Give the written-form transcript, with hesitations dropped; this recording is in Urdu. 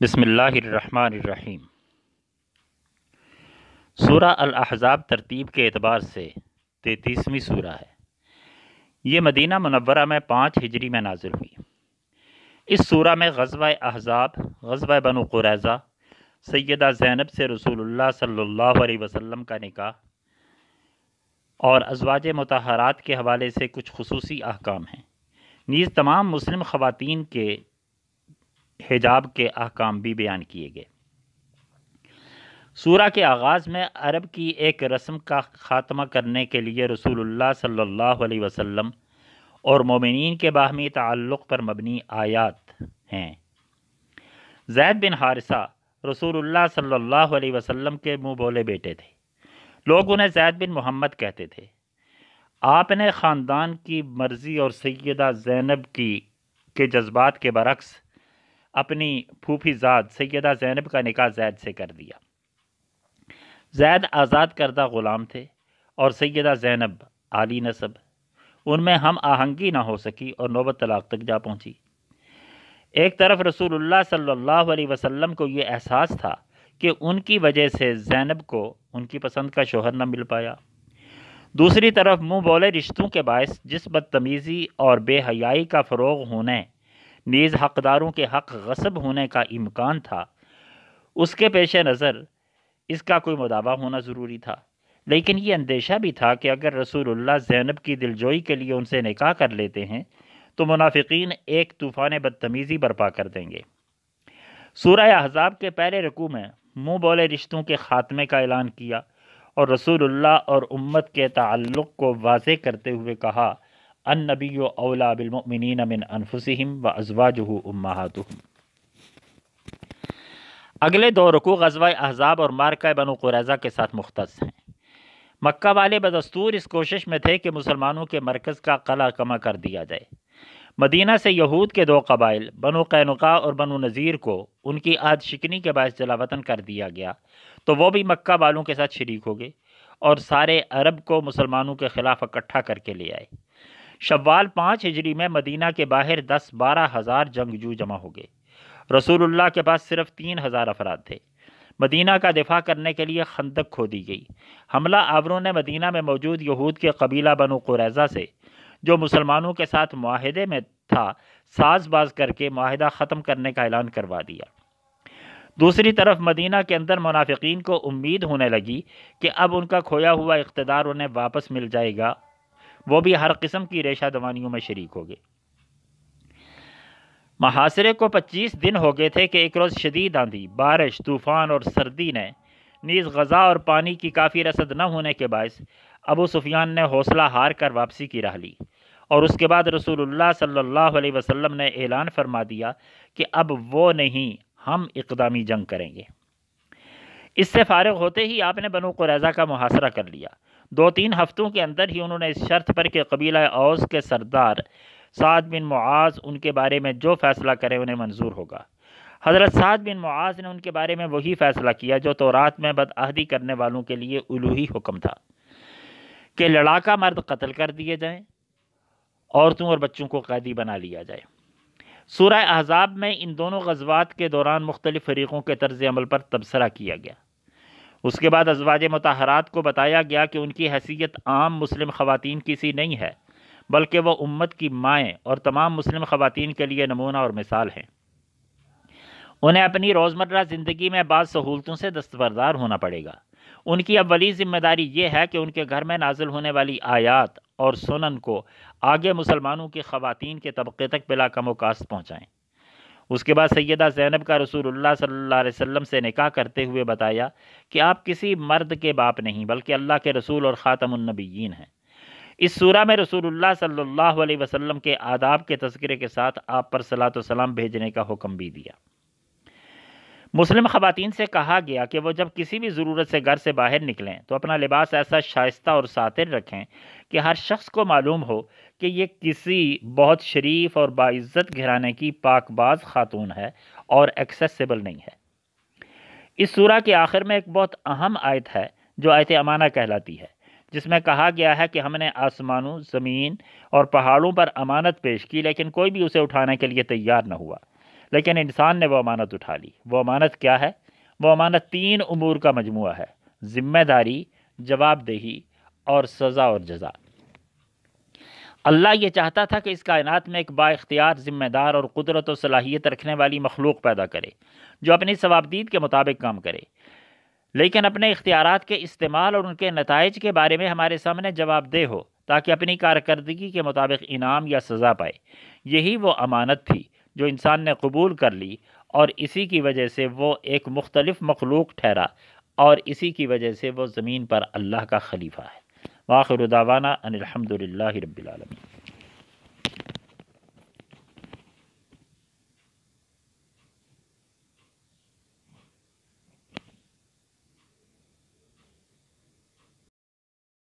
بسم اللہ الرحمن الرحیم۔ سورہ الاحزاب ترتیب کے اعتبار سے 33ویں سورہ ہے۔ یہ مدینہ منورہ میں 5 ہجری میں نازل ہوئی۔ اس سورہ میں غزوہ احزاب، غزوہ بنو قریظہ، سیدہ زینب سے رسول اللہ صلی اللہ علیہ وسلم کا نکاح اور ازواج مطہرات کے حوالے سے کچھ خصوصی احکام ہیں، نیز تمام مسلم خواتین کے حجاب کے احکام بھی بیان کیے گئے۔ سورہ کے آغاز میں عرب کی ایک رسم کا خاتمہ کرنے کے لیے رسول اللہ صلی اللہ علیہ وسلم اور مومنین کے باہمی تعلق پر مبنی آیات ہیں۔ زید بن حارثہ رسول اللہ صلی اللہ علیہ وسلم کے منہ بولے بیٹے تھے، لوگ انہیں زید بن محمد کہتے تھے۔ آپ نے خاندان کی مرضی اور سیدہ زینب کے جذبات کے برعکس اپنی پھوپھی زاد سیدہ زینب کا نکاح زید سے کر دیا۔ زید آزاد کردہ غلام تھے اور سیدہ زینب عالی نسب، ان میں ہم آہنگی نہ ہو سکی اور نوبت طلاق تک جا پہنچی۔ ایک طرف رسول اللہ صلی اللہ علیہ وسلم کو یہ احساس تھا کہ ان کی وجہ سے زینب کو ان کی پسند کا شوہر نہ مل پایا، دوسری طرف منہ بولے رشتوں کے باعث جس بدتمیزی اور بے حیائی کا فروغ ہونے نیز حقداروں کے حق غصب ہونے کا امکان تھا، اس کے پیش نظر اس کا کوئی مداوع ہونا ضروری تھا۔ لیکن یہ اندیشہ بھی تھا کہ اگر رسول اللہ زینب کی دلجوئی کے لیے ان سے نکاح کر لیتے ہیں تو منافقین ایک طوفان بدتمیزی برپا کر دیں گے۔ سورہ احزاب کے پہلے رکوع میں منہ بولے رشتوں کے خاتمے کا اعلان کیا اور رسول اللہ اور امت کے تعلق کو واضح کرتے ہوئے کہا، النبی اولیٰ بالمؤمنین من انفسہم وازواجہ امہاتہم۔ اگلے 2 رکوع غزوہ احزاب اور معرکہ بنو قریظہ کے ساتھ مختص ہیں۔ مکہ والے بدستور اس کوشش میں تھے کہ مسلمانوں کے مرکز کا قلعہ کما کر دیا جائے۔ مدینہ سے یہود کے 2 قبائل بنو قینقاع اور بنو نذیر کو ان کی عہد شکنی کے باعث جلا وطن کر دیا گیا تو وہ بھی مکہ والوں کے ساتھ شریک ہو گئے اور سارے عرب کو مسلمانوں کے خلاف اکٹھا کر کے لے آئے۔ شوال 5 ہجری میں مدینہ کے باہر 10-12 ہزار جنگجو جمع ہو گئے۔ رسول اللہ کے پاس صرف 3,000 افراد تھے۔ مدینہ کا دفاع کرنے کے لیے خندق کھودی گئی۔ حملہ آوروں نے مدینہ میں موجود یہود کے قبیلہ بنو قریظہ سے، جو مسلمانوں کے ساتھ معاہدے میں تھا، ساز باز کر کے معاہدہ ختم کرنے کا اعلان کروا دیا۔ دوسری طرف مدینہ کے اندر منافقین کو امید ہونے لگی کہ اب ان کا کھویا ہوا اقتدار انہیں واپس مل جائے گا، وہ بھی ہر قسم کی ریشہ دوانیوں میں شریک ہو گئے۔ محاصرے کو 25 دن ہو گئے تھے کہ ایک روز شدید آندھی، بارش، طوفان اور سردی نے نیز غذا اور پانی کی کافی رسد نہ ہونے کے باعث ابو سفیان نے حوصلہ ہار کر واپسی کی راہ لی، اور اس کے بعد رسول اللہ صلی اللہ علیہ وسلم نے اعلان فرما دیا کہ اب وہ نہیں، ہم اقدامی جنگ کریں گے۔ اس سے فارغ ہوتے ہی آپ نے بنو قریظہ کا محاصرہ کر لیا۔ 2-3 ہفتوں کے اندر ہی انہوں نے اس شرط پر کہ قبیلہ اوس کے سردار سعد بن معاذ ان کے بارے میں جو فیصلہ کرے انہیں منظور ہوگا۔ حضرت سعد بن معاذ نے ان کے بارے میں وہی فیصلہ کیا جو تورات میں بدعہدی کرنے والوں کے لیے الوہی حکم تھا کہ لڑاکا مرد قتل کر دیے جائیں، عورتوں اور بچوں کو قیدی بنا لیا جائے۔ سورہ احزاب میں ان دونوں غزوات کے دوران مختلف فریقوں کے طرز عمل پر تبصرہ کیا گیا۔ اس کے بعد ازواج مطہرات کو بتایا گیا کہ ان کی حیثیت عام مسلم خواتین کی سی نہیں ہے، بلکہ وہ امت کی مائیں اور تمام مسلم خواتین کے لیے نمونہ اور مثال ہیں۔ انہیں اپنی روزمرہ زندگی میں بعض سہولتوں سے دستبردار ہونا پڑے گا۔ ان کی اولی ذمہ داری یہ ہے کہ ان کے گھر میں نازل ہونے والی آیات اور سنن کو آگے مسلمانوں کی خواتین کے طبقے تک بلا کم و کاست پہنچائیں۔ اس کے بعد سیدہ زینب کا رسول اللہ صلی اللہ علیہ وسلم سے نکاح کرتے ہوئے بتایا کہ آپ کسی مرد کے باپ نہیں بلکہ اللہ کے رسول اور خاتم النبیین ہیں۔ اس سورہ میں رسول اللہ صلی اللہ علیہ وسلم کے آداب کے تذکرے کے ساتھ آپ پر صلاۃ و سلام بھیجنے کا حکم بھی دیا۔ مسلم خواتین سے کہا گیا کہ وہ جب کسی بھی ضرورت سے گھر سے باہر نکلیں تو اپنا لباس ایسا شائستہ اور ساتر رکھیں کہ ہر شخص کو معلوم ہو کہ یہ کسی بہت شریف اور باعزت گھرانے کی پاک باز خاتون ہے اور ایکسیسیبل نہیں ہے۔ اس سورہ کے آخر میں ایک بہت اہم آیت ہے جو آیت امانہ کہلاتی ہے، جس میں کہا گیا ہے کہ ہم نے آسمانوں، زمین اور پہاڑوں پر امانت پیش کی لیکن کوئی بھی اسے اٹھانے کے لیے تیار نہ ہوا، لیکن انسان نے وہ امانت اٹھا لی۔ وہ امانت کیا ہے؟ وہ امانت 3 امور کا مجموعہ ہے: ذمہ داری، جواب دہی اور سزا اور جزا۔ اللہ یہ چاہتا تھا کہ اس کائنات میں ایک با اختیار، ذمہ دار اور قدرت و صلاحیت رکھنے والی مخلوق پیدا کرے جو اپنی ثوابدید کے مطابق کام کرے، لیکن اپنے اختیارات کے استعمال اور ان کے نتائج کے بارے میں ہمارے سامنے جواب دہ ہو تاکہ اپنی کارکردگی کے مطابق انعام یا سزا پائے۔ یہی وہ امانت تھی جو انسان نے قبول کر لی، اور اسی کی وجہ سے وہ ایک مختلف مخلوق ٹھہرا، اور اسی کی وجہ سے وہ زمین پر اللہ کا خلیفہ ہے۔ وآخر دعوانا ان الحمد للہ رب العالمین۔